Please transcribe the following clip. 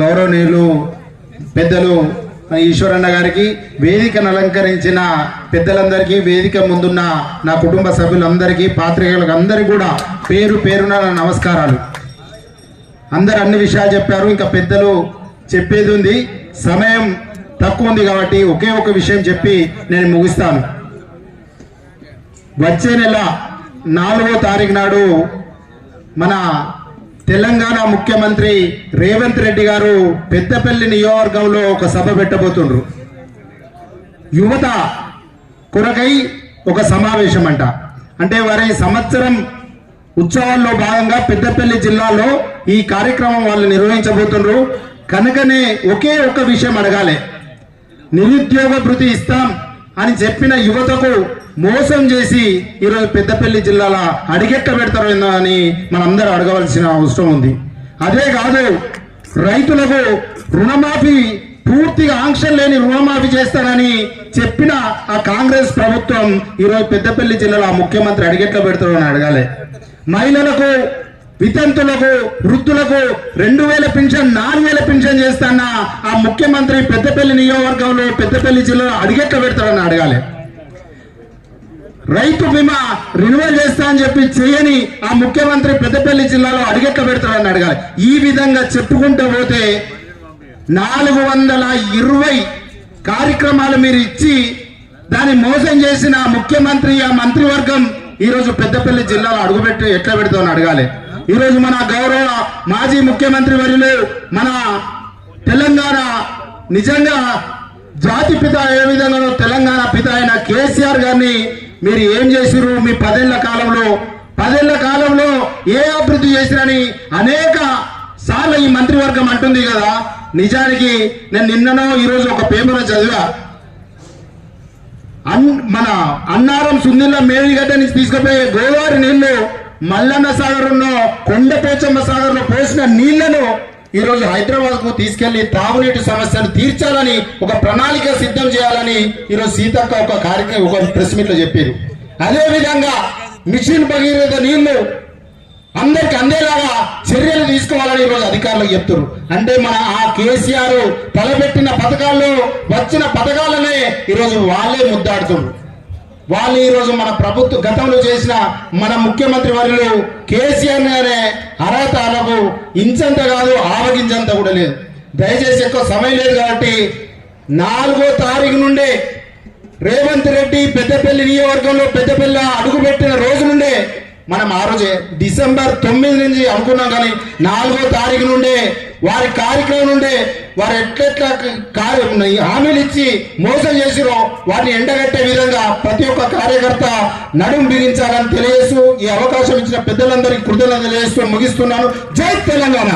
గౌరవనీయులు పెద్దలు ఈశ్వరన్న గారికి, వేదికను అలంకరించిన పెద్దలందరికీ, వేదిక ముందున్న నా కుటుంబ సభ్యులందరికీ, పాత్రికేయులకు అందరికీ కూడా పేరు పేరున నమస్కారాలు. అందరు అన్ని విషయాలు చెప్పారు. ఇంకా పెద్దలు చెప్పేది ఉంది, సమయం తక్కువ ఉంది కాబట్టి ఒకే ఒక విషయం చెప్పి నేను ముగిస్తాను. వచ్చే నెల 4వ తారీఖు నాడు మన తెలంగాణ ముఖ్యమంత్రి రేవంత్ రెడ్డి గారు పెద్దపల్లి నియోజకవర్గంలో ఒక సభ పెట్టబోతుండ్రు. యువత కొరకై ఒక సమావేశం అంట. అంటే వారి సంవత్సరం ఉత్సవాల్లో భాగంగా పెద్దపల్లి జిల్లాలో ఈ కార్యక్రమం వాళ్ళు నిర్వహించబోతుండ్రు. కనుకనే ఒకే ఒక విషయం అడగాలి. నిరుద్యోగ భృతి ఇస్తాం అని చెప్పిన యువతకు మోసం చేసి ఈరోజు పెద్దపల్లి జిల్లాలో అడిగెట్ట పెడతారు అని మనందరూ అడగవలసిన అవసరం ఉంది. అదే కాదు, రైతులకు రుణమాఫీ పూర్తిగా ఆంక్షలు లేని రుణమాఫీ చేస్తారని చెప్పిన ఆ కాంగ్రెస్ ప్రభుత్వం ఈరోజు పెద్దపల్లి జిల్లాలో ఆ ముఖ్యమంత్రి అడిగెట్ల పెడతారు అని అడగాలి. మహిళలకు, వితంతులకు, వృద్ధులకు 2000 పింఛన్ 4000 పింఛన్ చేస్తాన్న ఆ ముఖ్యమంత్రి పెద్దపల్లి నియోజకవర్గంలో పెద్దపల్లి జిల్లాలో అడిగెట్ల పెడతారని అడగాలి. రైతు బీమా రిన్యూవల్ చేస్తా అని చెప్పి చేయని ఆ ముఖ్యమంత్రి పెద్దపల్లి జిల్లాలో అడిగెట్ల పెడతారని అడగాలి. ఈ విధంగా చెప్పుకుంటూ పోతే 420 కార్యక్రమాలు మీరు ఇచ్చి దాన్ని మోసం చేసిన ముఖ్యమంత్రి, ఆ మంత్రివర్గం ఈరోజు పెద్దపల్లి జిల్లాలో అడుగుపెట్టి ఎట్లా పెడతామని అడగాలి. ఈరోజు మన గౌరవ మాజీ ముఖ్యమంత్రి వర్యులు, మన తెలంగాణ నిజంగా జాతి పిత ఏ విధంగానో తెలంగాణ పిత అయిన కేసీఆర్ గారిని మీరు ఏం చేసిరు? మీ 10 ఏళ్ల కాలంలో ఏ అభివృద్ధి చేసిరని అనేక సార్లు ఈ మంత్రివర్గం అంటుంది కదా. నిజానికి నేను నిన్ననో ఈరోజు ఒక పేపర్ చదివా. మన అన్నారం సుందిల్ల మేడిగడ్డ నుంచి తీసుకుపోయే గోదావరి నీళ్లు మల్లన్న సాగర్ కొండపోచమ్మ సాగర్ లో పోసిన నీళ్లను ఈరోజు హైదరాబాద్ కు తీసుకెళ్లి తాగునీటి సమస్యను తీర్చాలని ఒక ప్రణాళిక సిద్ధం చేయాలని ఈరోజు సీతక్క ఒక కార్యక్రమం ఒక ప్రెస్ మీట్ లో చెప్పారు. అదే విధంగా మిషన్ భగీరథ నీళ్లు అందరికి అందేలాగా చర్యలు తీసుకోవాలని ఈరోజు అధికారులకు చెప్తున్నారు. అంటే మన ఆ కేసీఆర్ తలపెట్టిన పథకాల్లో వచ్చిన పథకాలనే ఈరోజు వాళ్ళే ముద్దాడుతున్నారు. వాళ్ళు ఈరోజు మన ప్రభుత్వ గతంలో చేసిన మన ముఖ్యమంత్రి వర్యులు కేసీఆర్ అనే అర్హతలకు ఇంచంత కాదు, ఆవగించంత కూడా లేదు. దయచేసి ఎక్కువ సమయం లేదు కాబట్టి 4వ తారీఖు నుండే రేవంత్ రెడ్డి పెద్దపల్లి నియోజకవర్గంలో పెద్దపల్లి అడుగుపెట్టిన రోజు నుండే మనం ఆ రోజే డిసెంబర్ 9 నుంచి అనుకున్నాం, కానీ 4వ తారీఖు నుండే వారి కార్యక్రమం నుండే వారు ఎట్లెట్లా హామీలు ఇచ్చి మోసం చేసిరో వాటిని ఎండగట్టే విధంగా ప్రతి ఒక్క కార్యకర్త నడుం బిగించాలని తెలియజేస్తూ ఈ అవకాశం ఇచ్చిన పెద్దలందరికీ కృతజ్ఞతలు తెలియజేస్తూ ముగిస్తున్నాను. జై తెలంగాణ.